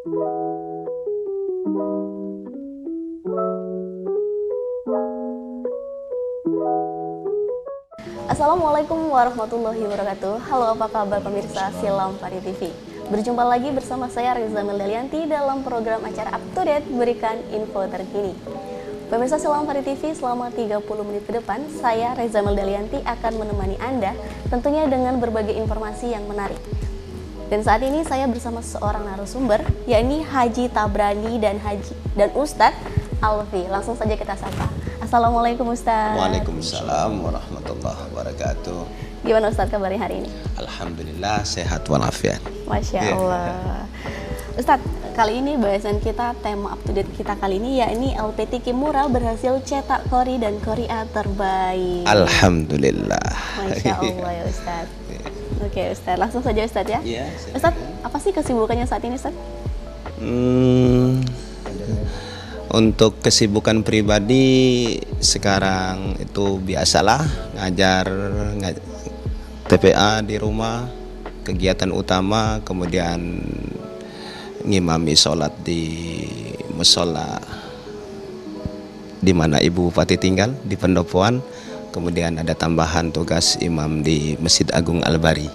Assalamualaikum warahmatullahi wabarakatuh. Halo, apa kabar pemirsa Silam Pari TV? Berjumpa lagi bersama saya Reza Meldalianti dalam program acara Up to Date, berikan info terkini. Pemirsa Silam Pari TV, selama 30 menit ke depan, saya Reza Meldalianti akan menemani Anda tentunya dengan berbagai informasi yang menarik. Dan saat ini saya bersama seorang narasumber, yakni Haji Tabrani dan Ustadz Alfi. Langsung saja kita sapa. Assalamualaikum Ustadz. Waalaikumsalam warahmatullahi wabarakatuh. Gimana Ustadz kabarnya hari ini? Alhamdulillah sehat walafiat. Masya Allah. Ustadz, kali ini bahasan kita, tema up to date kita kali ini yakni LPT Kimura berhasil cetak Qori dan Qori'ah terbaik. Alhamdulillah. Masya Allah ya Ustadz. Oke Ustadz, langsung saja Ustadz ya. Iya. Ustadz, apa sih kesibukannya saat ini Ustadz? Untuk kesibukan pribadi sekarang itu biasalah ngajar TPA di rumah, kegiatan utama, kemudian ngimami sholat di musola di mana Ibu Bupati tinggal di Pendopoan, kemudian ada tambahan tugas imam di Masjid Agung Al-Bari,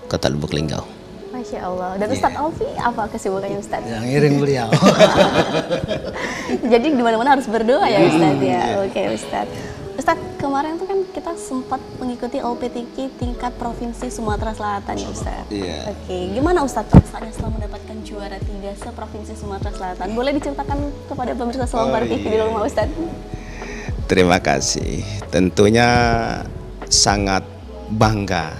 Kota Lubuk Linggau. Masya Allah. Dan Ustadz Alfi, apa kesibukannya Ustadz? Yang iring beliau. Jadi di mana-mana harus berdoa ya Ustadz ya. Oke Ustadz. Ustadz, kemarin tuh kan kita sempat mengikuti LPTQ tingkat provinsi Sumatera Selatan ya Ustadz. Iya. Oke, gimana Ustadz perasaannya setelah mendapatkan juara 3 se-provinsi Sumatera Selatan? Boleh diceritakan kepada pemirsa Silam Pari TV di rumah Ustadz? Terima kasih. Tentunya sangat bangga,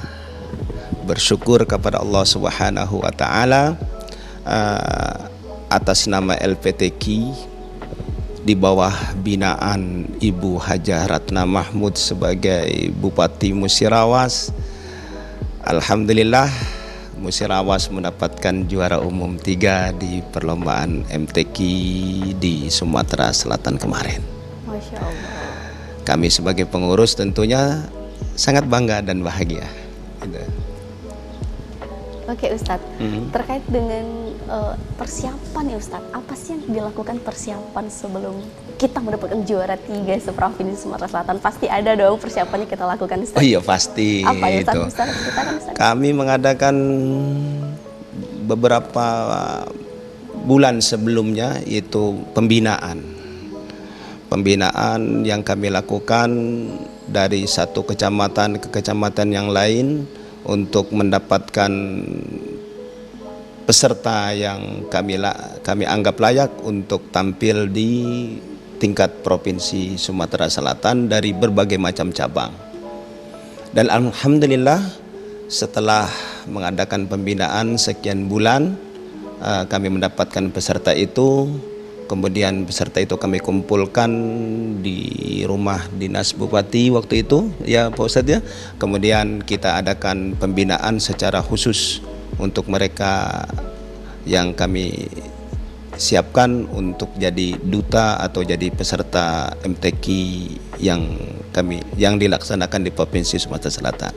bersyukur kepada Allah Subhanahu wa taala atas nama LPTQ di bawah binaan Ibu Hajah Ratna Mahmud sebagai Bupati Musirawas. Alhamdulillah Musirawas mendapatkan juara umum 3 di perlombaan MTQ di Sumatera Selatan kemarin. Masya Allah. Kami sebagai pengurus tentunya sangat bangga dan bahagia. Oke Ustadz, terkait dengan persiapan ya Ustadz, apa sih yang dilakukan persiapan sebelum kita mendapatkan juara 3 se-provinsi Sumatera Selatan? Pasti ada dong persiapannya kita lakukan Ustadz. Oh iya pasti. Apa ya itu. Ustadz? Ustadz? Kami Kami mengadakan beberapa bulan sebelumnya yaitu pembinaan yang kami lakukan dari satu kecamatan ke kecamatan yang lain untuk mendapatkan peserta yang kami anggap layak untuk tampil di tingkat provinsi Sumatera Selatan dari berbagai macam cabang. Dan alhamdulillah setelah mengadakan pembinaan sekian bulan kami mendapatkan peserta itu. Kemudian peserta itu kami kumpulkan di rumah dinas bupati waktu itu ya Pak Ustadz ya. Kemudian kita adakan pembinaan secara khusus untuk mereka yang kami siapkan untuk jadi duta atau jadi peserta MTQ yang dilaksanakan di Provinsi Sumatera Selatan.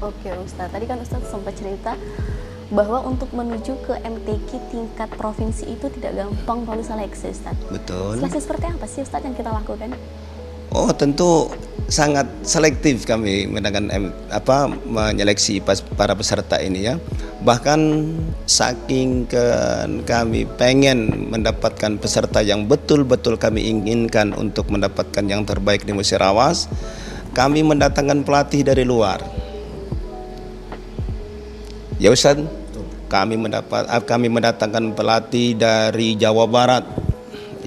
Oke Ustadz, tadi kan Ustadz sempat cerita bahwa untuk menuju ke MTQ tingkat provinsi itu tidak gampang melalui seleksi Ustadz. Betul. Seleksi seperti apa sih Ustadz yang kita lakukan? Oh tentu sangat selektif kami menyeleksi para peserta ini ya. Bahkan saking kami pengen mendapatkan peserta yang betul-betul kami inginkan untuk mendapatkan yang terbaik di Musirawas, kami mendatangkan pelatih dari luar. Ya Ustadz, kami mendatangkan pelatih dari Jawa Barat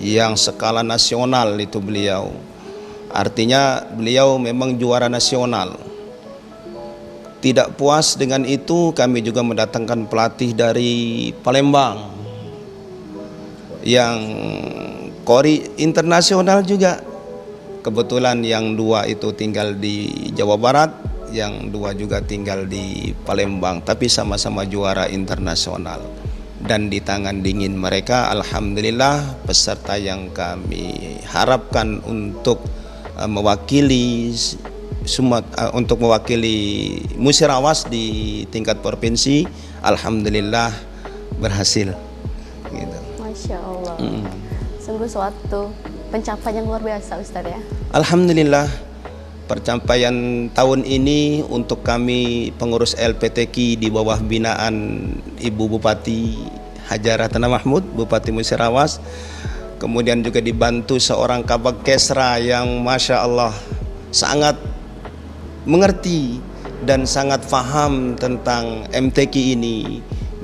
yang skala nasional itu beliau. Artinya beliau memang juara nasional. Tidak puas dengan itu, kami juga mendatangkan pelatih dari Palembang yang Qori internasional juga. Kebetulan yang 2 itu tinggal di Jawa Barat, yang 2 juga tinggal di Palembang, tapi sama-sama juara internasional. Dan di tangan dingin mereka, alhamdulillah peserta yang kami harapkan untuk mewakili Musirawas di tingkat provinsi, alhamdulillah berhasil. Masya Allah. Sungguh suatu pencapaian yang luar biasa Ustadz ya. Alhamdulillah, pencapaian tahun ini untuk kami pengurus LPTQ di bawah binaan Ibu Bupati Hajarah Tanah Mahmud, Bupati Musirawas, kemudian juga dibantu seorang Kabag Kesra yang Masya Allah sangat mengerti dan sangat faham tentang MTQ ini.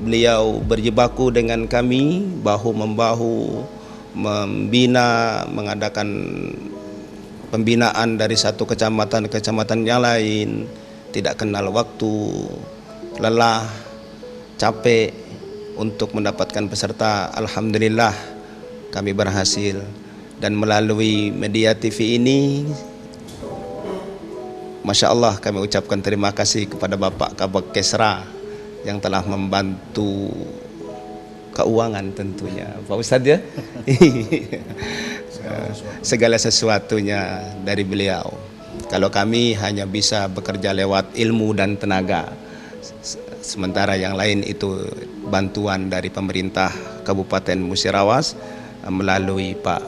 Beliau berjibaku dengan kami bahu-membahu membina, mengadakan pembinaan dari satu kecamatan ke kecamatan yang lain, tidak kenal waktu, lelah, capek untuk mendapatkan peserta. Alhamdulillah kami berhasil, dan melalui media TV ini Masya Allah kami ucapkan terima kasih kepada Bapak Kabag Kesra yang telah membantu keuangan tentunya Pak Ustadz ya. Segala sesuatunya dari beliau. Kalau kami hanya bisa bekerja lewat ilmu dan tenaga, sementara yang lain itu bantuan dari pemerintah Kabupaten Musirawas melalui Pak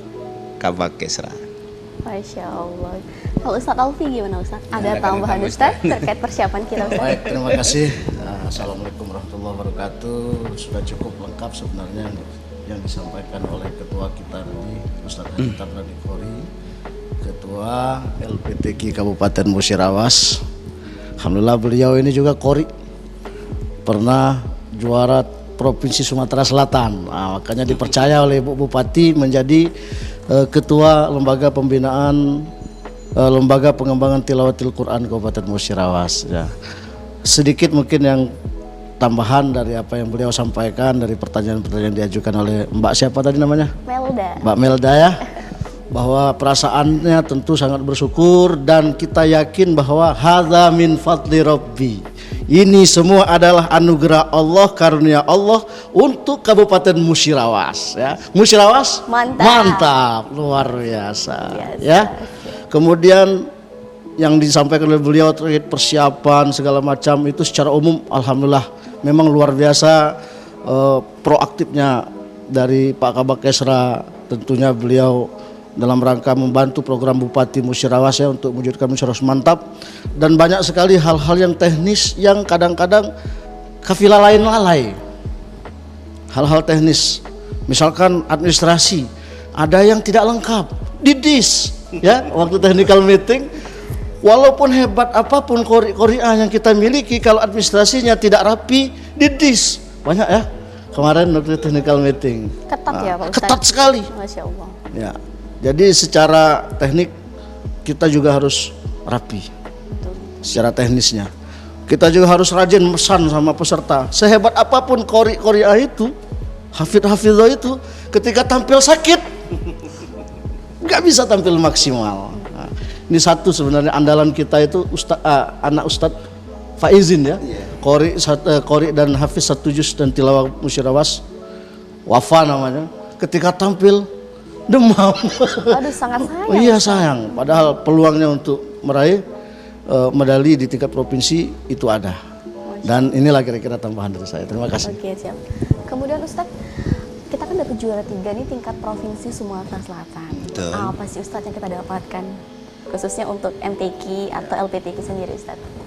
Kabag Kesra. Masya Allah. Kalau Ustadz Alfi gimana Ustadz? Ada tambahan Ustadz terkait persiapan kita Ustadz? Baik, terima kasih. Assalamualaikum warahmatullahi wabarakatuh. Sudah cukup lengkap sebenarnya yang disampaikan oleh ketua kita tadi, Ustadz Haji Tabrani Qori, ketua LPTQ Kabupaten Musirawas. Alhamdulillah beliau ini juga Qori, pernah juara Provinsi Sumatera Selatan. Makanya dipercaya oleh Ibu Bupati menjadi ketua lembaga pembinaan lembaga pengembangan tilawatil Quran Kabupaten Musirawas ya. Sedikit mungkin yang tambahan dari apa yang beliau sampaikan dari pertanyaan-pertanyaan diajukan oleh Mbak siapa tadi namanya? Melda. Mbak Melda ya, bahwa perasaannya tentu sangat bersyukur dan kita yakin bahwa hadza min fadli rabbi. Ini semua adalah anugerah Allah, karunia Allah untuk Kabupaten Musirawas ya. Musirawas mantap, luar biasa ya. Kemudian yang disampaikan oleh beliau terkait persiapan segala macam itu secara umum alhamdulillah memang luar biasa proaktifnya dari Pak Kabag Kesra. Tentunya beliau dalam rangka membantu program Bupati Musirawas ya untuk mewujudkan Musirawas mantap, dan banyak sekali hal-hal yang teknis yang kadang-kadang kafilah lain lalai. Hal-hal teknis, misalkan administrasi, ada yang tidak lengkap, didis ya waktu technical meeting. Walaupun hebat apapun Korea yang kita miliki, kalau administrasinya tidak rapi, didis. Banyak ya kemarin waktu technical meeting. Ketat ya Pak Ustadz? Ketat sekali. Masya Allah. Ya, jadi secara teknik kita juga harus rapi. Secara teknisnya kita juga harus rajin pesan sama peserta. Sehebat apapun Korea itu, hafidhah itu, ketika tampil sakit nggak bisa tampil maksimal. Nah, ini satu sebenarnya andalan kita itu anak Ustadz Faizin ya, Qori dan Hafiz satu juz dan tilawah Musirawas, Wafa namanya. Ketika tampil demam. Aduh sangat sayang. Oh, iya sayang. Padahal peluangnya untuk meraih medali di tingkat provinsi itu ada. Dan inilah kira-kira tambahan dari saya. Terima kasih. Oke siap. Kemudian Ustadz, kita kan dapat juara 3 nih tingkat provinsi Sumatera Selatan. Betul. Apa sih Ustadz yang kita dapatkan khususnya untuk MTQ atau LPTQ sendiri Ustadz?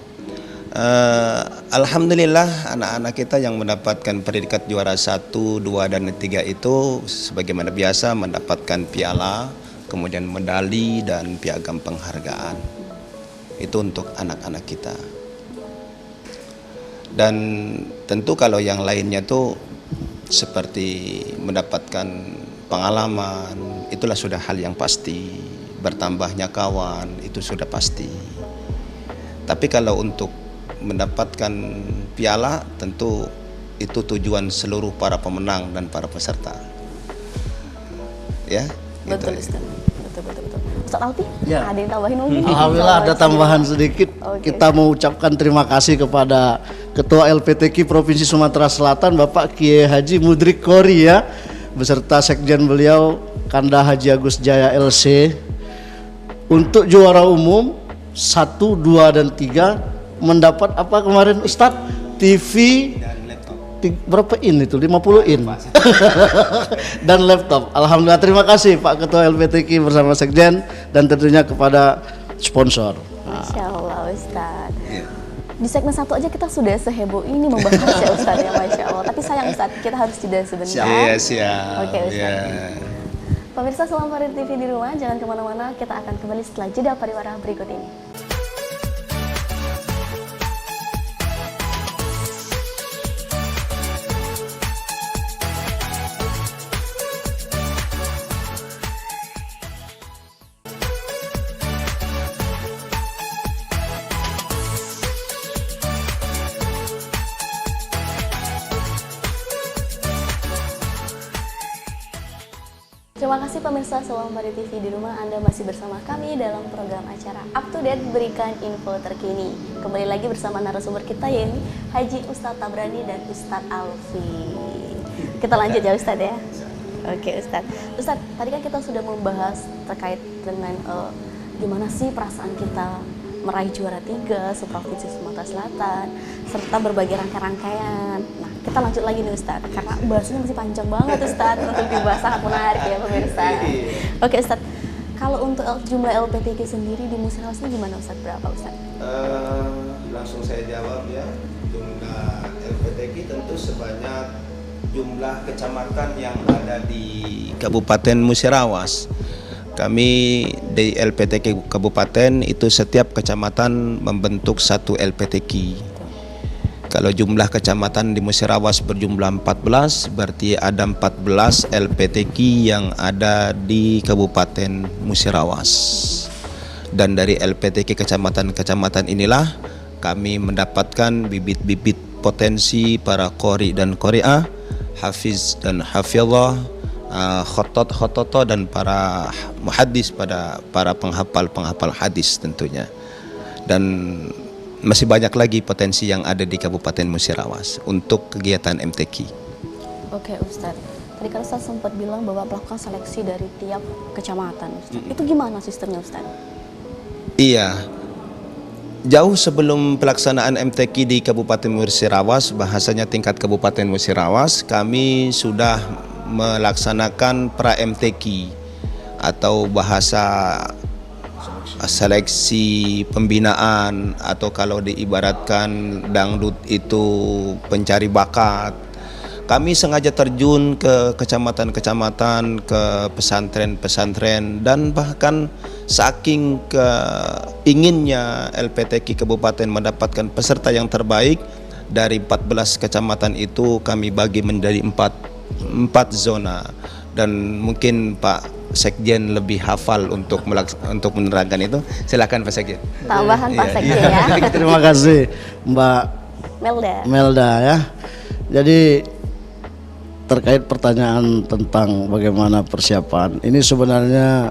Alhamdulillah anak-anak kita yang mendapatkan predikat juara 1, 2, dan 3 itu sebagaimana biasa mendapatkan piala, kemudian medali dan piagam penghargaan. Itu untuk anak-anak kita. Dan tentu kalau yang lainnya tuh seperti mendapatkan pengalaman, itulah sudah hal yang pasti. Bertambahnya kawan itu sudah pasti. Tapi kalau untuk mendapatkan piala tentu itu tujuan seluruh para pemenang dan para peserta. Ya. Betul gitu. Ustaz. Betul. Ustaz Alfi, Ya. ada yang tambahin mungkin? Alhamdulillah ada tambahan sedikit. Oke. Kita mau ucapkan terima kasih kepada Ketua LPTQ Provinsi Sumatera Selatan Bapak Kiai Haji Mudrik Qori ya, beserta sekjen beliau Kanda Haji Agus Jaya LC. Untuk juara umum 1, 2, dan 3 mendapat apa kemarin Ustadz? TV berapa in itu? 50 in. Dan laptop. Alhamdulillah, terima kasih Pak Ketua LPTK bersama Sekjen dan tentunya kepada sponsor. Masya Allah Ustadz. Iya. Di segmen 1 aja kita sudah seheboh ini membahas ya Ustadz ya, Masya Allah. Tapi sayang Ustadz, kita harus jeda sebentar. Iya, siap. Oke, Ustaz. Iya. Pemirsa Selam Farid TV di rumah, jangan kemana-mana, kita akan kembali setelah jeda pariwara berikut ini. Terima kasih pemirsa Selam Farid TV di rumah, Anda masih bersama kami dalam program acara Up to Date, berikan info terkini. Kembali lagi bersama narasumber kita yaitu Haji Ustadz Tabrani dan Ustadz Alfi. Kita lanjut ya Ustadz ya. Oke Ustadz. Ustadz, tadi kan kita sudah membahas terkait dengan gimana sih perasaan kita meraih juara 3 seprovinsi Sumatera Selatan serta berbagai rangkaian. Nah, kita lanjut lagi nih Ustadz, karena bahasanya masih panjang banget Ustadz untuk dibahas, sangat menarik ya pemirsa. Oke Ustadz, kalau untuk jumlah LPTK sendiri di Musirawas ini gimana Ustadz, berapa Ustadz? Langsung saya jawab ya. Jumlah LPTK tentu sebanyak jumlah kecamatan yang ada di Kabupaten Musirawas. Kami di LPTK Kabupaten itu setiap kecamatan membentuk satu LPTK. Kalau jumlah kecamatan di Musirawas berjumlah 14, berarti ada 14 LPTK yang ada di Kabupaten Musirawas. Dan dari LPTK kecamatan-kecamatan inilah kami mendapatkan bibit-bibit potensi para qori dan qori'ah, hafiz dan hafizah, khotot dan para muhaddis, pada para penghafal hadis tentunya. Dan masih banyak lagi potensi yang ada di Kabupaten Musirawas untuk kegiatan MTQ. Oke Ustadz, tadi kan Ustadz sempat bilang bahwa melakukan seleksi dari tiap kecamatan Ustadz. Itu gimana sistemnya Ustadz? Iya, jauh sebelum pelaksanaan MTQ di Kabupaten Musirawas, bahasanya tingkat Kabupaten Musirawas, kami sudah melaksanakan pra-MTQ atau bahasa seleksi pembinaan, atau kalau diibaratkan dangdut itu pencari bakat. Kami sengaja terjun ke kecamatan-kecamatan, ke pesantren-pesantren, dan bahkan saking inginnya LPTK Kabupaten mendapatkan peserta yang terbaik, dari 14 kecamatan itu kami bagi menjadi empat zona. Dan mungkin Pak Sekjen lebih hafal untuk menerangkan itu. Silakan Pak Sekjen. Tambahan Pak Sekjen ya. Terima kasih Mbak Melda ya. Jadi terkait pertanyaan tentang bagaimana persiapan, ini sebenarnya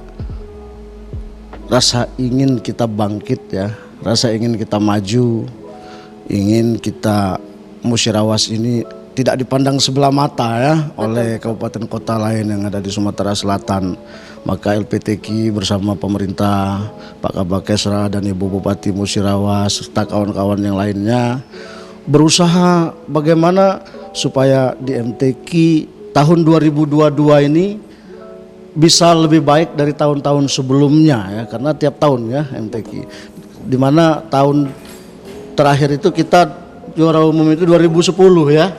rasa ingin kita bangkit ya, rasa ingin kita maju, ingin kita Musirawas ini tidak dipandang sebelah mata ya oleh kabupaten kota lain yang ada di Sumatera Selatan. Maka LPTK bersama pemerintah, Pak Kabakesra dan Ibu Bupati Musirawas serta kawan-kawan yang lainnya berusaha bagaimana supaya di MTQ tahun 2022 ini bisa lebih baik dari tahun-tahun sebelumnya ya, karena tiap tahun ya MTQ. Dimana tahun terakhir itu kita juara umum itu 2010 ya.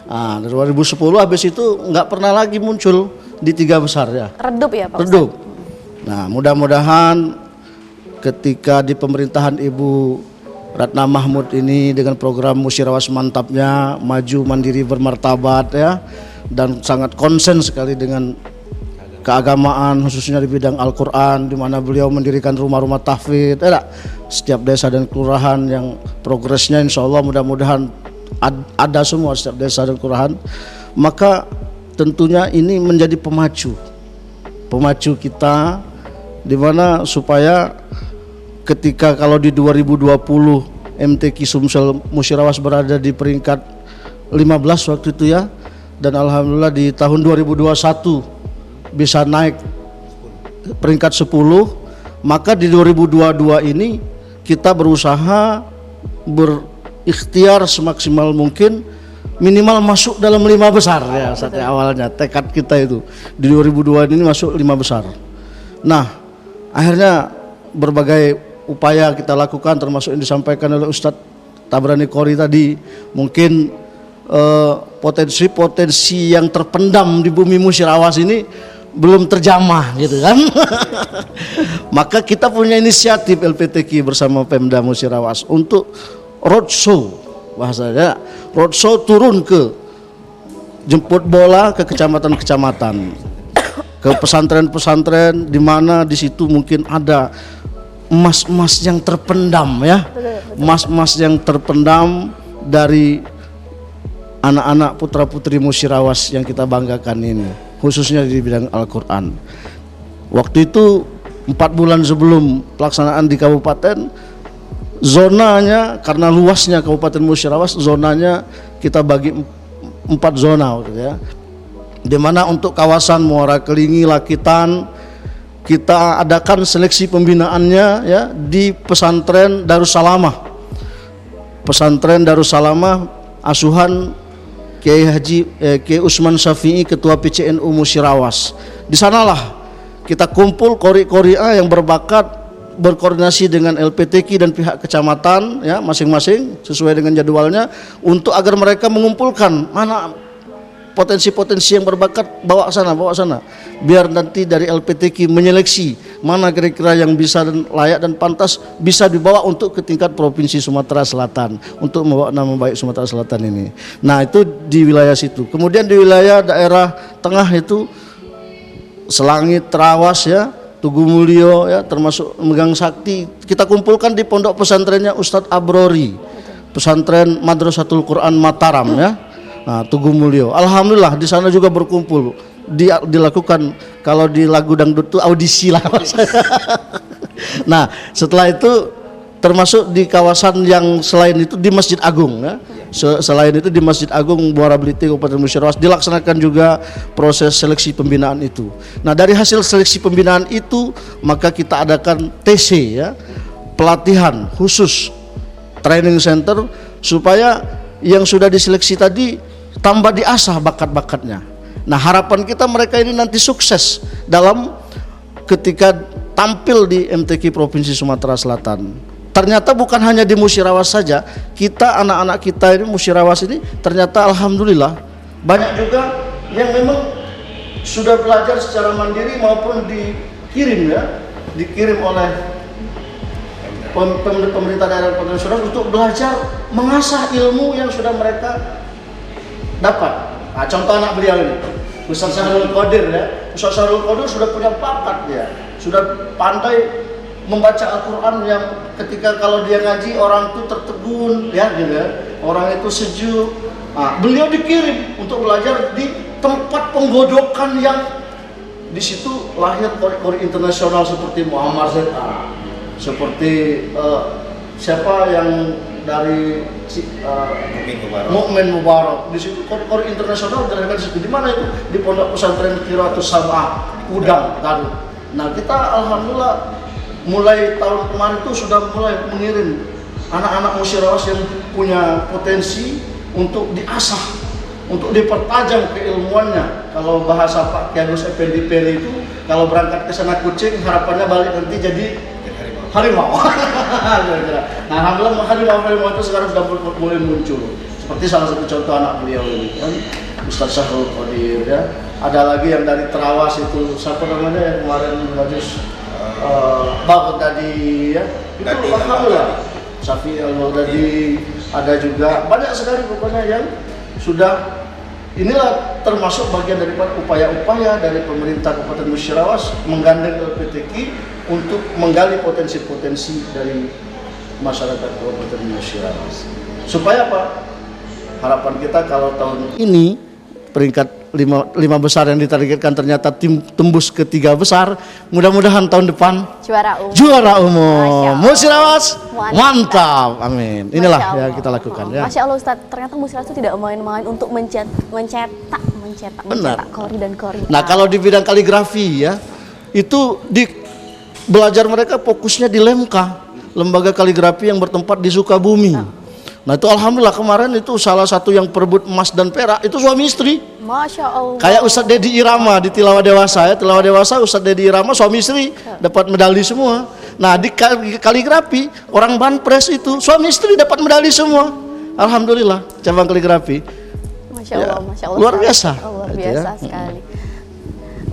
Nah, 2010 habis itu nggak pernah lagi muncul di 3 besar ya. Redup ya Pak Redup. Nah, mudah-mudahan ketika di pemerintahan Ibu Ratna Mahmud ini dengan program Musirawas mantapnya, maju mandiri bermartabat ya, dan sangat konsen sekali dengan keagamaan khususnya di bidang Al-Quran, di mana beliau mendirikan rumah-rumah tahfidz setiap desa dan kelurahan yang progresnya insya Allah mudah-mudahan ada semua setiap desa dan kelurahan. Maka tentunya ini menjadi pemacu kita, di mana supaya ketika kalau di 2020 MTQ Sumsel Musirawas berada di peringkat 15 waktu itu ya, dan alhamdulillah di tahun 2021 bisa naik peringkat 10, maka di 2022 ini kita berusaha berikhtiar semaksimal mungkin minimal masuk dalam 5 besar ya Ustaz, ya, awalnya tekad kita itu di 2002 ini masuk 5 besar. Nah, akhirnya berbagai upaya kita lakukan termasuk yang disampaikan oleh Ustadz Tabrani Qori tadi, mungkin potensi-potensi yang terpendam di bumi Musirawas ini belum terjamah gitu kan. Maka kita punya inisiatif LPTQ bersama Pemda Musirawas untuk roadshow, bahasanya roadshow, turun ke jemput bola ke kecamatan-kecamatan, ke pesantren-pesantren di mana di situ mungkin ada emas-emas yang terpendam ya, emas-emas yang terpendam dari anak-anak putra-putri Musirawas yang kita banggakan ini, khususnya di bidang Al-Quran. Waktu itu 4 bulan sebelum pelaksanaan di kabupaten, zonanya karena luasnya Kabupaten Musirawas, zonanya kita bagi 4 zona gitu ya. Di mana untuk kawasan Muara Kelingi, Lakitan, kita adakan seleksi pembinaannya ya di pesantren Darussalamah. Pesantren Darussalamah asuhan Kiai Usman Syafi'i, Ketua PCNU Musirawas. Di sanalah kita kumpul qori-qori'ah yang berbakat, berkoordinasi dengan LPTQ dan pihak kecamatan ya masing-masing sesuai dengan jadwalnya, untuk agar mereka mengumpulkan mana potensi-potensi yang berbakat, bawa sana, biar nanti dari LPTQ menyeleksi mana kira-kira yang bisa dan layak dan pantas bisa dibawa untuk ke tingkat provinsi Sumatera Selatan, untuk membawa nama baik Sumatera Selatan ini. Nah, itu di wilayah situ. Kemudian di wilayah daerah tengah itu Selangit, Trawas ya, Tugu Mulyo ya, termasuk Megang Sakti, kita kumpulkan di pondok pesantrennya Ustadz Abrori, pesantren Madrasatul Quran Mataram ya. Nah, Tugu Mulyo, alhamdulillah di sana juga berkumpul, dilakukan kalau di lagu dangdut itu audisi lah. Nah, setelah itu termasuk di kawasan yang selain itu di Masjid Agung ya. Selain itu di Masjid Agung Muara Beliti Kabupaten Musirawas dilaksanakan juga proses seleksi pembinaan itu. Nah, dari hasil seleksi pembinaan itu maka kita adakan TC ya, pelatihan khusus, training center, supaya yang sudah diseleksi tadi tambah diasah bakat-bakatnya. Nah, harapan kita mereka ini nanti sukses dalam ketika tampil di MTQ Provinsi Sumatera Selatan. Ternyata bukan hanya di Musirawas saja, kita anak-anak kita ini Musirawas ini ternyata alhamdulillah banyak juga yang memang sudah belajar secara mandiri maupun dikirim ya, dikirim oleh pemerintah daerah Kabupaten Musirawas untuk belajar mengasah ilmu yang sudah mereka dapat. Nah, contoh anak beliau ini, Ustaz Syahrul Qadir ya. Ustaz Syahrul Qadir sudah punya bakat ya, sudah pandai membaca Al-Quran yang ketika kalau dia ngaji orang itu tertegun ya gitu ya, orang itu sejuk. Nah, beliau dikirim untuk belajar di tempat penggodokan yang di situ lahir qori-qori internasional seperti Muhammad ZA, seperti siapa yang dari Mukmin Mubarak. Di situ qori internasional dilahirkan di situ. Di mana itu? Di Pondok Pesantren Qiraatus Sab'ah Udang, Garut. Nah, kita alhamdulillah mulai tahun kemarin itu sudah mulai mengirim anak-anak Musirawas yang punya potensi untuk diasah, untuk dipertajam keilmuannya. Kalau bahasa Pak Ki Agus Effendi Peri itu, kalau berangkat ke sana kucing, harapannya balik nanti jadi harimau. Nah, alhamdulillah harimau itu sekarang sudah mulai muncul. Seperti salah satu contoh anak beliau ini kan, Ustaz Syahrul Qadir ya. Ada lagi yang dari Trawas itu, siapa namanya yang kemarin Majus Baghdadi ya. Itu alhamdulillah. Syafi Al-Baghdadi, ada juga banyak sekali pokoknya yang sudah. Inilah termasuk bagian daripada upaya-upaya dari pemerintah Kabupaten Musirawas menggandeng LPTQ untuk menggali potensi-potensi dari masyarakat Kabupaten Musirawas. Supaya apa? Harapan kita kalau tahun ini peringkat 5 besar yang ditargetkan ternyata tembus ke 3 besar, mudah-mudahan tahun depan juara umum Musirawas mantap, amin. Inilah yang kita lakukan ya. Masya Allah Ustadz, ternyata Musirawas itu tidak main-main untuk mencetak qori dan qori. Nah, kalau di bidang kaligrafi ya, itu belajar mereka fokusnya di Lemka, lembaga kaligrafi yang bertempat di Sukabumi. Nah itu alhamdulillah kemarin itu salah satu yang perebut emas dan perak itu suami istri. Masya Allah. Kayak Ustadz Dedi Irama di Tilawah Dewasa ya, Tilawah Dewasa Ustadz Dedi Irama suami istri dapat medali semua. Nah di kaligrafi orang Banpres itu suami istri dapat medali semua. Alhamdulillah cabang kaligrafi. Masya Allah, Masya Allah. Luar biasa. Luar Gitu biasa ya. sekali.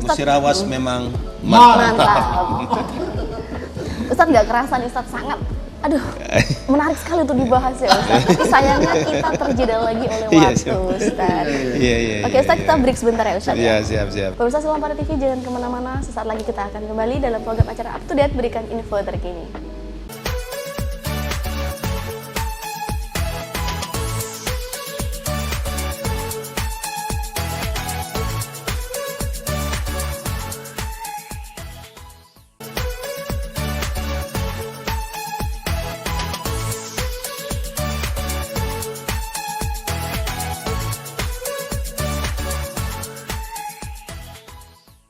Musirawas memang Mantap. Ustadz nggak kerasa nih Ustadz, sangat menarik sekali untuk dibahas ya Ustadz. Tapi sayangnya kita terjeda lagi oleh Iya, waktu siap. Ustadz. Iya. Oke Ustadz, kita break sebentar ya Ustadz. Iya, siap. Pemirsa Selampari TV jangan kemana-mana, sesaat lagi kita akan kembali dalam program acara Up to Date, berikan info terkini.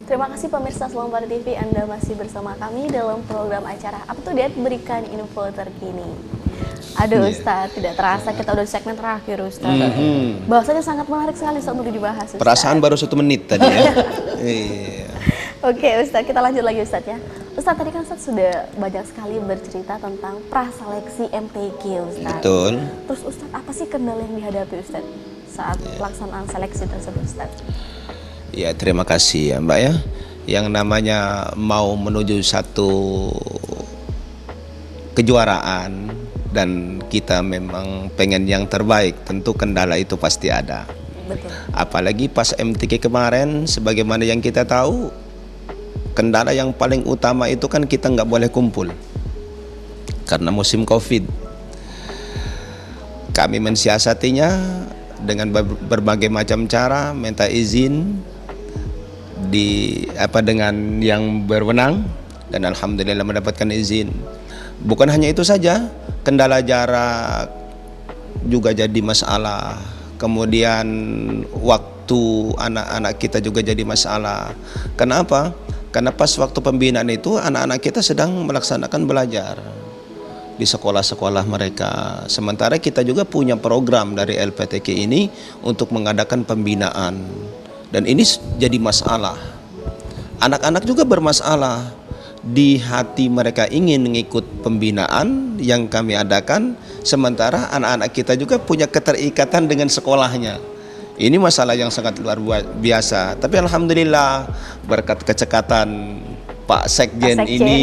Terima kasih pemirsa Selampari TV, Anda masih bersama kami dalam program acara Up to Date, berikan info terkini. Aduh Ustadz, tidak terasa kita udah di segmen terakhir Ustadz. Bahasanya sangat menarik sekali Ustadz untuk dibahas Ustadz. Perasaan baru 1 menit tadi ya. Iya. Oke Ustadz, kita lanjut lagi Ustadz ya. Ustadz, tadi kan Ustadz sudah banyak sekali bercerita tentang praseleksi MTQ Ustadz. Betul. Terus Ustadz, apa sih kendala yang dihadapi Ustadz saat pelaksanaan seleksi tersebut Ustadz? Ya, terima kasih ya Mbak ya. Yang namanya mau menuju satu kejuaraan dan kita memang pengen yang terbaik, tentu kendala itu pasti ada. Betul. Apalagi pas MTQ kemarin, sebagaimana yang kita tahu, kendala yang paling utama itu kan kita nggak boleh kumpul karena musim COVID. Kami mensiasatinya dengan berbagai macam cara, minta izin dengan yang berwenang dan alhamdulillah mendapatkan izin. Bukan hanya itu saja, kendala jarak juga jadi masalah. Kemudian waktu anak-anak kita juga jadi masalah. Kenapa? Karena pas waktu pembinaan itu anak-anak kita sedang melaksanakan belajar di sekolah-sekolah mereka. Sementara kita juga punya program dari LPTK ini untuk mengadakan pembinaan. Dan ini jadi masalah. Anak-anak juga bermasalah. Di hati mereka ingin mengikut pembinaan yang kami adakan, sementara anak-anak kita juga punya keterikatan dengan sekolahnya. Ini masalah yang sangat luar biasa. Tapi alhamdulillah berkat kecekatan Pak Sekjen ini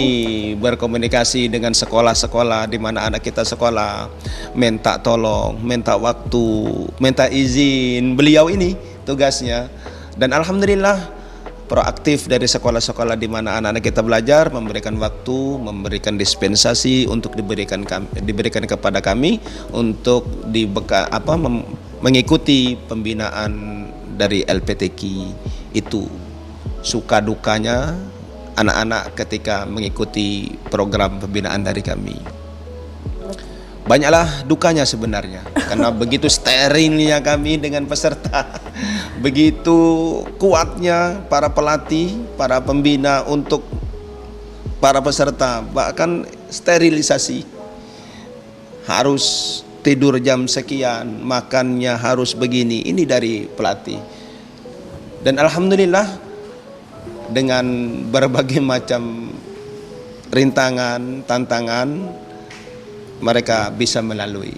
berkomunikasi dengan sekolah-sekolah di mana anak kita sekolah, minta tolong, minta waktu, minta izin. Beliau ini tugasnya. Dan alhamdulillah proaktif dari sekolah-sekolah di mana anak-anak kita belajar, memberikan waktu, memberikan dispensasi untuk diberikan kepada kami untuk mengikuti pembinaan dari LPTQ itu. Suka dukanya anak-anak ketika mengikuti program pembinaan dari kami. Banyaklah dukanya sebenarnya, karena begitu sterilnya kami dengan peserta, begitu kuatnya para pelatih, para pembina untuk para peserta, bahkan sterilisasi. Harus tidur jam sekian, makannya harus begini, ini dari pelatih. Dan alhamdulillah dengan berbagai macam rintangan, tantangan, mereka bisa melalui.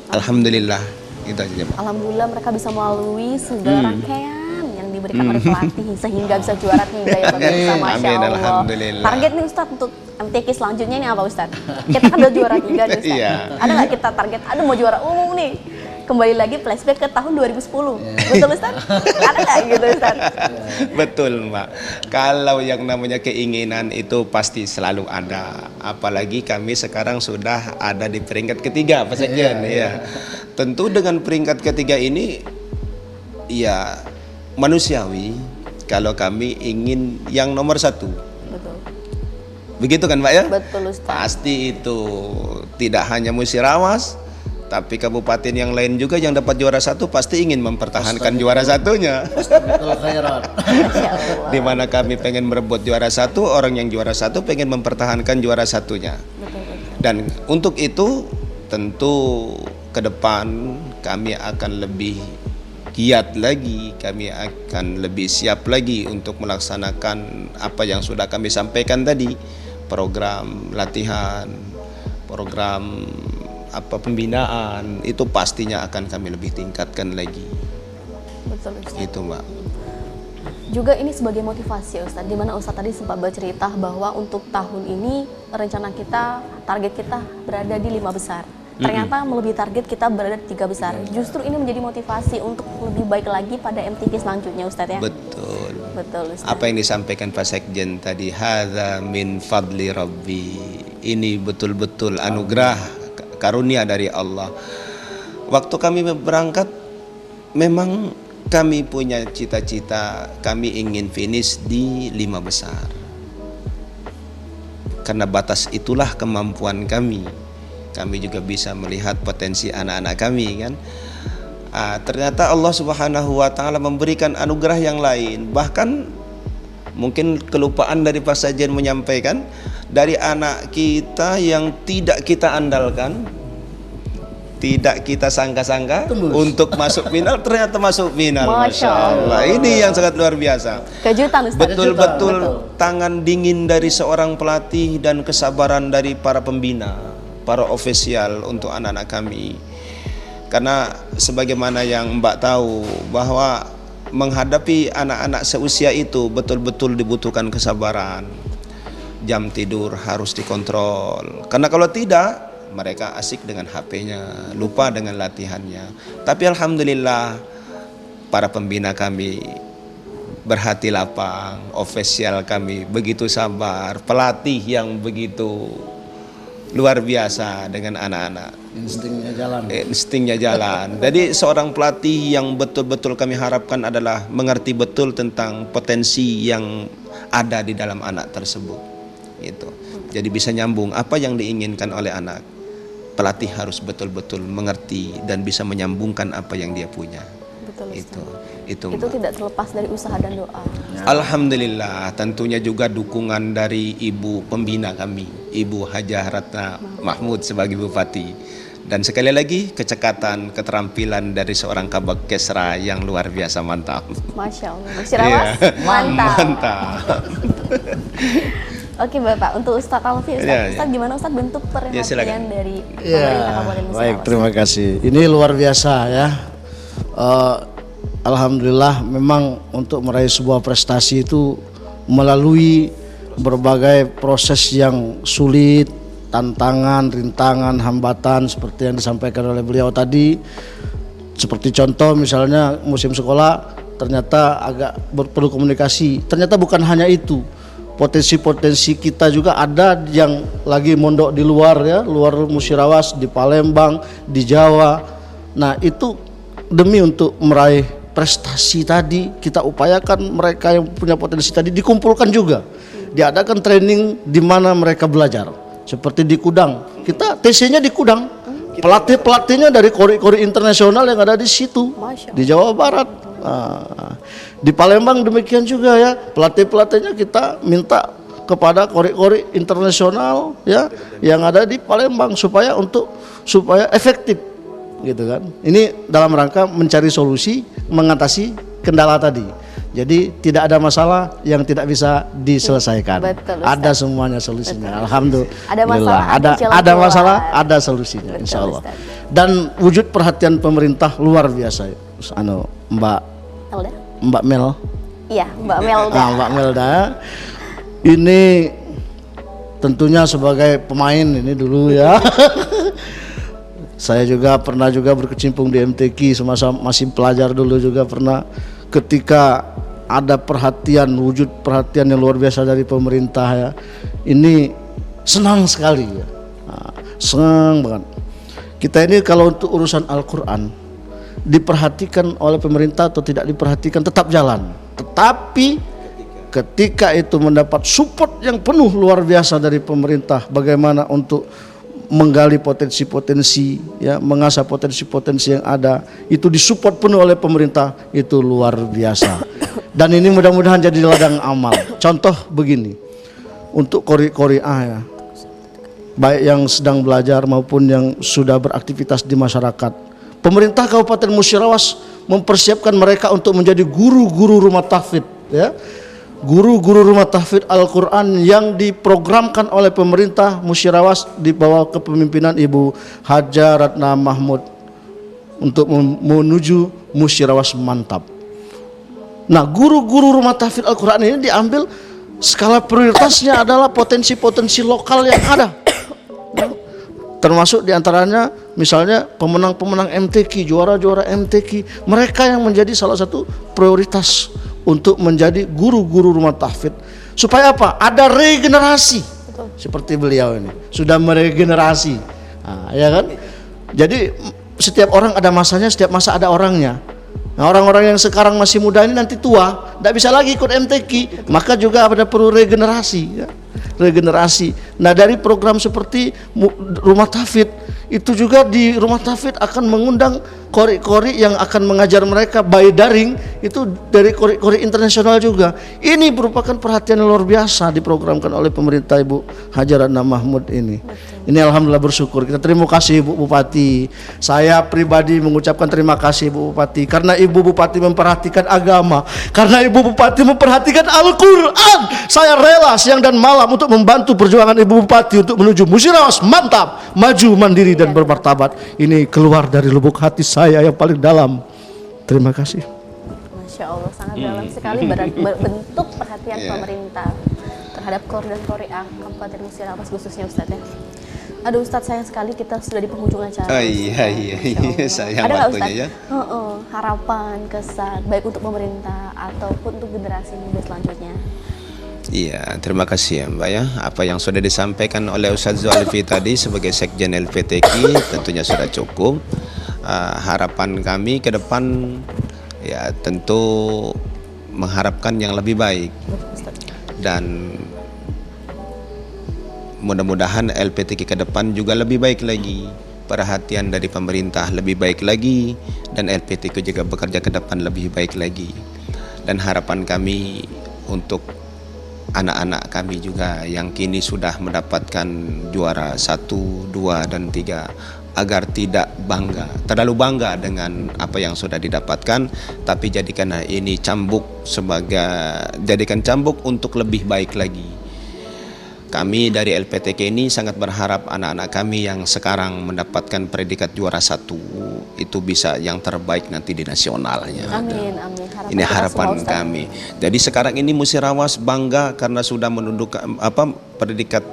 Alhamdulillah, itu aja. Alhamdulillah mereka bisa melalui segala rangkaian yang diberikan oleh pelatih sehingga bisa juara 3 ya pemirsa. Masya Amin, Allah. alhamdulillah. Target nih Ustadz untuk MTQ selanjutnya ini apa Ustadz? Kita kan udah juara 3 nih Ustadz. Iya. Ada nggak kita target? Aduh mau juara umum nih. Kembali lagi flashback ke tahun 2010. Betul Ustadz? Ada nggak gitu Ustadz? Betul Mbak. Kalau yang namanya keinginan itu pasti selalu ada. Apalagi kami sekarang sudah ada di peringkat ketiga Pak Sekjen. Ya. Tentu dengan peringkat ketiga ini ya manusiawi kalau kami ingin yang nomor 1. Betul. Begitu kan Mbak ya? Betul Ustadz. Pasti itu tidak hanya Musirawas, tapi kabupaten yang lain juga yang dapat juara 1 pasti ingin mempertahankan juara 1-nya. Di mana kami pengen merebut juara 1, orang yang juara 1 pengen mempertahankan juara 1-nya. Dan untuk itu tentu ke depan kami akan lebih giat lagi, kami akan lebih siap lagi untuk melaksanakan apa yang sudah kami sampaikan tadi, program latihan, program pembinaan, itu pastinya akan kami lebih tingkatkan lagi. Betul, Ustaz. Itu Mbak. Juga ini sebagai motivasi Ustaz, di mana Ustaz tadi sempat bercerita bahwa untuk tahun ini rencana kita, target kita berada di 5 besar. Ternyata melebihi target kita berada di 3 besar. Justru ini menjadi motivasi untuk lebih baik lagi pada MTQ selanjutnya Ustaz ya. Betul. Betul Ustaz. Apa yang disampaikan Pak Sekjen tadi, hadza min fadli rabbi. Ini betul-betul anugerah karunia dari Allah. Waktu kami berangkat memang kami punya cita-cita, kami ingin finish di 5 besar. Karena batas itulah kemampuan kami. Kami juga bisa melihat potensi anak-anak kami kan. Ternyata Allah Subhanahu wa taala memberikan anugerah yang lain. Bahkan mungkin kelupaan dari Pak Sekjen menyampaikan, dari anak kita yang tidak kita andalkan, tidak kita sangka-sangka untuk masuk final, ternyata masuk final. Masya Allah. Ini yang sangat luar biasa. Kejutan Ustaz. Betul-betul tangan dingin dari seorang pelatih dan kesabaran dari para pembina, para ofisial untuk anak-anak kami. Karena sebagaimana yang Mbak tahu bahwa menghadapi anak-anak seusia itu betul-betul dibutuhkan kesabaran. Jam tidur harus dikontrol. Karena kalau tidak, mereka asik dengan HP-nya, lupa dengan latihannya. Tapi alhamdulillah para pembina kami berhati lapang, ofisial kami begitu sabar, pelatih yang begitu luar biasa dengan anak-anak. Instingnya jalan. Jadi seorang pelatih yang betul-betul kami harapkan adalah mengerti betul tentang potensi yang ada di dalam anak tersebut. Itu. Jadi bisa nyambung apa yang diinginkan oleh anak. Pelatih harus betul-betul mengerti dan bisa menyambungkan apa yang dia punya. Betul, Itu tidak terlepas dari usaha dan doa. Alhamdulillah, tentunya juga dukungan dari ibu pembina kami, Ibu Hajah Ratna Mahmud sebagai Bupati. Dan sekali lagi kecekatan, keterampilan dari seorang Kabag Kesra yang luar biasa mantap. Masya Allah. Mantap. Oke Bapak, untuk Ustadz Alfi, Ustadz gimana Ustadz bentuk perhatian dari pemerintah Kabupaten Musirawas? Baik, terima kasih. Ini luar biasa ya. Alhamdulillah memang untuk meraih sebuah prestasi itu melalui berbagai proses yang sulit, tantangan, rintangan, hambatan seperti yang disampaikan oleh beliau tadi. Seperti contoh misalnya musim sekolah ternyata agak perlu komunikasi. Ternyata bukan hanya itu. Potensi-potensi kita juga ada yang lagi mondok di luar ya, luar Musirawas, di Palembang, di Jawa. Nah, itu demi untuk meraih prestasi tadi kita upayakan mereka yang punya potensi tadi dikumpulkan juga. Diadakan training di mana mereka belajar. Seperti di Kudang. Kita TC-nya di Kudang. Pelatih-pelatihnya dari kori-kori internasional yang ada di situ. Di Jawa Barat. Di Palembang demikian juga ya, pelatih-pelatihnya kita minta kepada kori-kori internasional ya yang ada di Palembang supaya efektif gitu kan. Ini dalam rangka mencari solusi mengatasi kendala tadi. Jadi tidak ada masalah yang tidak bisa diselesaikan. Betul, ada semuanya solusinya. Alhamdulillah. Ada masalah, ada solusinya. Insya Allah. Dan wujud perhatian pemerintah luar biasa. Mbak Mel. Iya, Mbak Melda. Mbak Melda. Ini tentunya sebagai pemain ini dulu ya. Saya juga pernah berkecimpung di MTQ semasa masih pelajar dulu juga pernah. Ketika ada wujud perhatian yang luar biasa dari pemerintah ya. Ini senang sekali ya. Senang banget. Kita ini kalau untuk urusan Al-Quran diperhatikan oleh pemerintah atau tidak diperhatikan tetap jalan. Tetapi ketika itu mendapat support yang penuh luar biasa dari pemerintah, bagaimana untuk menggali potensi-potensi ya, mengasah potensi-potensi yang ada, itu disupport penuh oleh pemerintah, itu luar biasa. Dan ini mudah-mudahan jadi ladang amal. Contoh begini, untuk kori-kori ya. baik yang sedang belajar maupun yang sudah beraktivitas di masyarakat. Pemerintah Kabupaten Musirawas mempersiapkan mereka untuk menjadi guru-guru rumah tahfidz, ya. Guru-guru rumah tahfidz Al-Quran yang diprogramkan oleh pemerintah Musirawas di bawah kepemimpinan Ibu Haja Ratna Mahmud untuk menuju Musirawas mantap. Nah, guru-guru rumah tahfidz Al-Quran ini diambil skala prioritasnya adalah potensi-potensi lokal yang ada. Termasuk diantaranya misalnya pemenang-pemenang MTQ, juara-juara MTQ, mereka yang menjadi salah satu prioritas untuk menjadi guru-guru rumah tahfidz. Supaya apa? Ada regenerasi. Seperti beliau ini sudah meregenerasi, ya kan? Jadi setiap orang ada masanya, setiap masa ada orangnya. Nah, orang-orang yang sekarang masih muda ini nanti tua, tidak bisa lagi ikut MTQ, maka juga ada perlu regenerasi, ya. Regenerasi. Nah, dari program seperti rumah tahfidz itu juga di rumah tahfidz akan mengundang qori-qori yang akan mengajar mereka by daring, itu dari qori-qori internasional juga. Ini merupakan perhatian yang luar biasa diprogramkan oleh pemerintah Ibu Haja Ratna Mahmud ini. Ini alhamdulillah bersyukur. Kita terima kasih Ibu Bupati. Saya pribadi mengucapkan terima kasih Ibu Bupati karena Ibu Bupati memperhatikan agama, karena Ibu Bupati memperhatikan Al-Quran. Saya rela siang dan malam untuk membantu perjuangan Ibu Bupati untuk menuju Musirawas mantap, maju, mandiri dan bermartabat. Ini keluar dari lubuk hati saya yang paling dalam. Terima kasih. Masya Allah, sangat dalam sekali bentuk perhatian pemerintah terhadap Qor dan Qori'ah Kabupaten Musirawas khususnya Ustadz, ya. Aduh Ustadz, sayang sekali kita sudah di penghujung acara. Iya, sayang ada nggak waktunya, Ustadz? ya. Harapan, kesan baik untuk pemerintah ataupun untuk generasi muda selanjutnya. Iya, terima kasih ya Mbak ya. Apa yang sudah disampaikan oleh Ustadz Zulfi tadi sebagai Sekjen LPTQ tentunya sudah cukup. Harapan kami ke depan ya tentu mengharapkan yang lebih baik, dan mudah-mudahan LPTQ ke depan juga lebih baik lagi, perhatian dari pemerintah lebih baik lagi, dan LPTQ juga bekerja ke depan lebih baik lagi. Dan harapan kami untuk anak-anak kami juga yang kini sudah mendapatkan juara 1, 2, dan 3 agar tidak terlalu bangga dengan apa yang sudah didapatkan, tapi jadikan ini jadikan cambuk untuk lebih baik lagi. Kami dari LPTQ ini sangat berharap anak-anak kami yang sekarang mendapatkan predikat juara 1 itu bisa yang terbaik nanti di nasionalnya. Amin. Ini harapan kami. Jadi sekarang ini Musirawas bangga karena sudah menundukkan predikat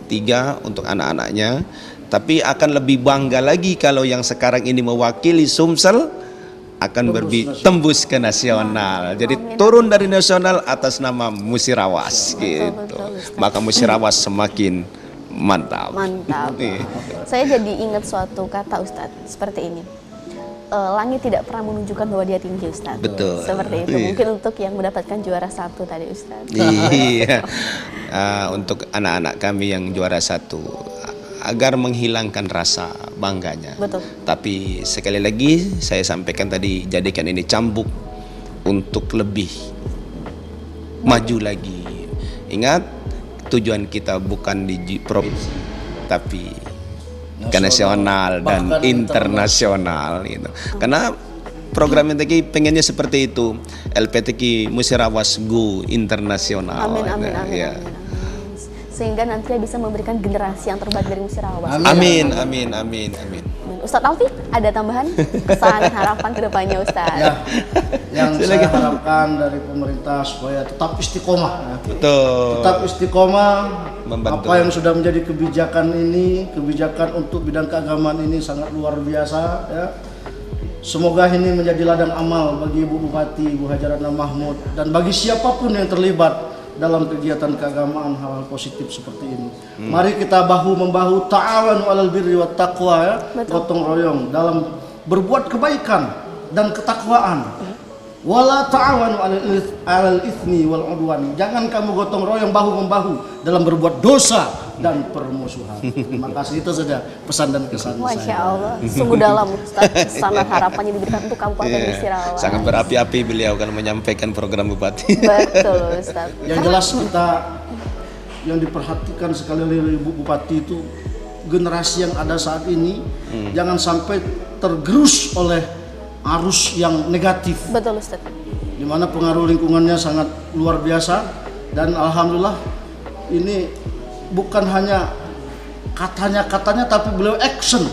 3 untuk anak-anaknya, tapi akan lebih bangga lagi kalau yang sekarang ini mewakili Sumsel akan tembus ke nasional. Jadi turun dari nasional atas nama Musirawas gitu. Maka Musirawas semakin mantap. Saya jadi ingat suatu kata Ustadz seperti ini. Langit tidak pernah menunjukkan bahwa dia tinggi, Ustadz. Betul. Seperti itu. Mungkin untuk yang mendapatkan juara 1 tadi, Ustadz. Iya. Untuk anak-anak kami yang juara 1 agar menghilangkan rasa bangganya. Betul. Tapi sekali lagi saya sampaikan tadi, jadikan ini cambuk untuk lebih maju lagi. Ingat, tujuan kita bukan di provinsi, tapi ke nasional dan internasional gitu. Karena program LPTQ pengennya seperti itu. LPTQ Musirawas Go internasional. Amin. Ya. Sehingga nanti bisa memberikan generasi yang terbaik dari Musirawas. Amin. Ustadz Alfi, ada tambahan kesan harapan ke depannya Ustadz? Ya, yang saya harapkan dari pemerintah supaya tetap istiqomah. Betul. Tetap istiqomah. Membantu. Apa yang sudah menjadi kebijakan untuk bidang keagamaan ini sangat luar biasa. Ya. Semoga ini menjadi ladang amal bagi Ibu Bupati, Ibu Haja Ratna Mahmud, dan bagi siapapun yang terlibat dalam kegiatan keagamaan hal-hal positif seperti ini. Mari kita bahu-membahu, ta'awanu 'alal birri wat taqwa, ya. Gotong royong dalam berbuat kebaikan dan ketakwaan. Wala ta'awanu 'alal itsmi wal 'udwan. Jangan kamu gotong royong bahu-membahu dalam berbuat dosa dan permusuhan. Terima kasih, itu saja pesan dan kesan Masya saya. Allah, sungguh dalam Ustaz, pesan dan harapannya diberikan untuk Kabupaten Musirawas. Sangat berapi-api beliau kan menyampaikan program Bupati. Betul Ustaz. Yang jelas kita yang diperhatikan sekali oleh Ibu Bupati itu generasi yang ada saat ini jangan sampai tergerus oleh arus yang negatif, Betul Ustaz. di mana pengaruh lingkungannya sangat luar biasa. Dan alhamdulillah ini bukan hanya katanya tapi beliau action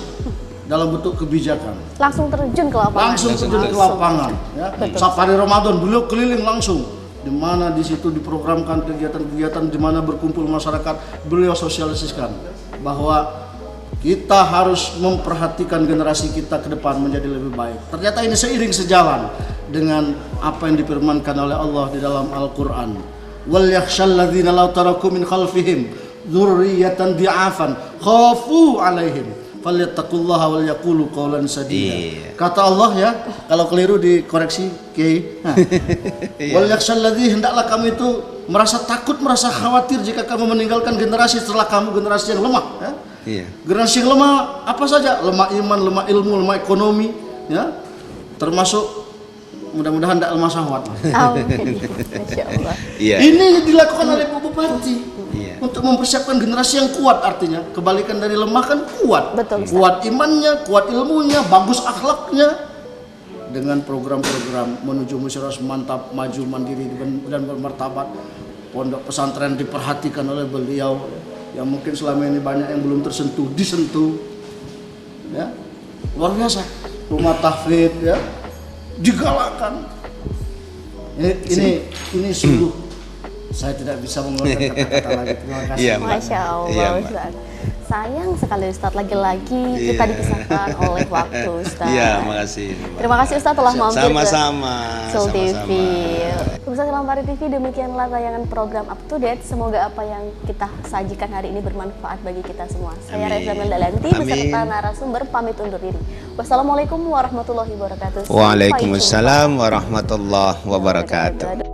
dalam bentuk kebijakan. Langsung terjun ke lapangan. Langsung terjun ke lapangan, ya. Safari Ramadan beliau keliling langsung, di mana di situ diprogramkan kegiatan-kegiatan di mana berkumpul masyarakat. Beliau sosialisasikan bahwa kita harus memperhatikan generasi kita ke depan menjadi lebih baik. Ternyata ini seiring sejalan dengan apa yang difirmankan oleh Allah di dalam Al-Qur'an. Wal yakhshal ladzina law taraku min khalfihim dzurriyyatan di'afan khafu 'alaihim falyattaqullaha wal yaqulu qawlan sadida. Kata Allah, ya, kalau keliru dikoreksi Kiai. Wal yakhshal ladzi, hendaklah kamu itu merasa takut, merasa khawatir jika kamu meninggalkan generasi setelah kamu, generasi yang lemah, ya. Generasi yang lemah apa saja? Lemah iman, lemah ilmu, lemah ekonomi, ya. Termasuk mudah-mudahan tidak lemah syahwat. Amin. Masya Allah. Ini dilakukan oleh Pak Bupati untuk mempersiapkan generasi yang kuat. Artinya kebalikan dari lemah kan kuat. Betul, Ustaz. Kuat imannya, kuat ilmunya, bagus akhlaknya. Dengan program-program menuju musyawarah mantap, maju mandiri dan bermartabat. Pondok pesantren diperhatikan oleh beliau, yang mungkin selama ini banyak yang belum tersentuh, disentuh, ya, luar biasa. Rumah tahfidz, ya, digalakkan. Ini sungguh saya tidak bisa mengeluarkan kata-kata lagi. Terima kasih. Masya Allah Ustaz. Sayang sekali Ustaz, lagi-lagi kita dipisahkan oleh waktu Ustaz. Iya, makasih. Terima kasih Ustaz telah mampir Sama-sama. ke Sul TV. Pemirsa Silam Pari TV, demikianlah tayangan program Up to Date. Semoga apa yang kita sajikan hari ini bermanfaat bagi kita semua. Saya Reza Meldalanti beserta narasumber pamit undur diri. Wassalamualaikum warahmatullahi wabarakatuh. Waalaikumsalam warahmatullahi wabarakatuh.